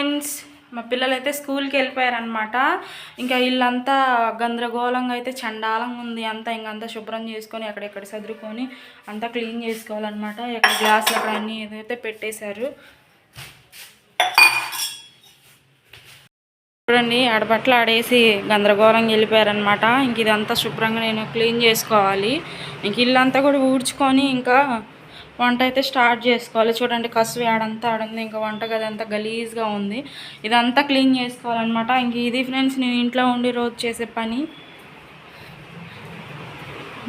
Friends, మా పిల్లలైతే స్కూల్కి వెళ్ళిపోయారనమాట. ఇంకా ఇల్లంతా గందరగోళంగా అయితే చండాలంగా ఉంది. ఇంకంతా శుభ్రం చేసుకొని ఎక్కడెక్కడ సదురుకొని అంతా క్లీన్ చేసుకోవాలన్నమాట. ఇక్కడ గ్లాసులు అక్కడ అన్నీ ఏదైతే పెట్టేశారు. చూడండి, ఆడబట్టలు ఆడేసి గందరగోళంగా వెళ్ళిపోయారనమాట. ఇంక ఇదంతా శుభ్రంగా నేను క్లీన్ చేసుకోవాలి. ఇంక ఇల్లంతా కూడా ఊడ్చుకొని ఇంకా వంట అయితే స్టార్ట్ చేసుకోవాలి. చూడండి, కసువు ఆడంతా ఆడుంది. ఇంకా వంట గది అంతా గలీజ్గా ఉంది. ఇదంతా క్లీన్ చేసుకోవాలన్నమాట. ఇంక ఇది ఫ్రెండ్స్ నేను ఇంట్లో ఉండి రోజు చేసే పని.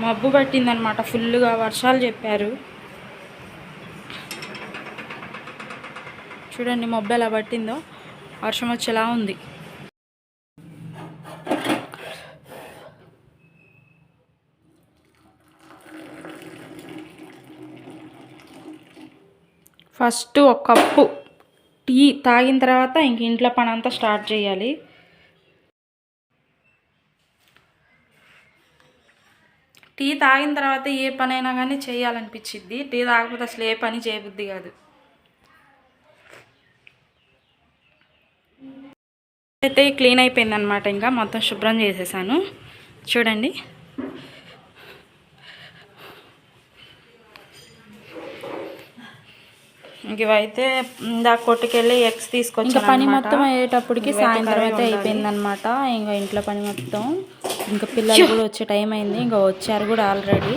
మబ్బు పట్టిందనమాట, ఫుల్గా వర్షాలు చెప్పారు. చూడండి మబ్బు ఎలా పట్టిందో, వర్షం వచ్చేలా ఉంది. ఫస్ట్ ఒక కప్పు టీ తాగిన తర్వాత ఇంక ఇంట్లో పని అంతా స్టార్ట్ చేయాలి. టీ తాగిన తర్వాత ఏ పనైనా కానీ చేయాలనిపించిద్ది. టీ తాగకపోతే అసలు ఏ పని చేయబుద్ది కాదు. అయితే క్లీన్ అయిపోయిందనమాట. ఇంకా మొత్తం శుభ్రం చేసేసాను. చూడండి, ఇంక ఇవైతే ఇందాక కొట్టుకెళ్ళి ఎగ్స్ తీసుకొచ్చి ఇంకా పని మొత్తం అయ్యేటప్పటికి సాయంత్రం అయితే అయిపోయిందనమాట. ఇంకా ఇంట్లో పని మొత్తం, ఇంకా పిల్లలు కూడా వచ్చే టైం అయింది. ఇంకా వచ్చారు కూడా ఆల్రెడీ.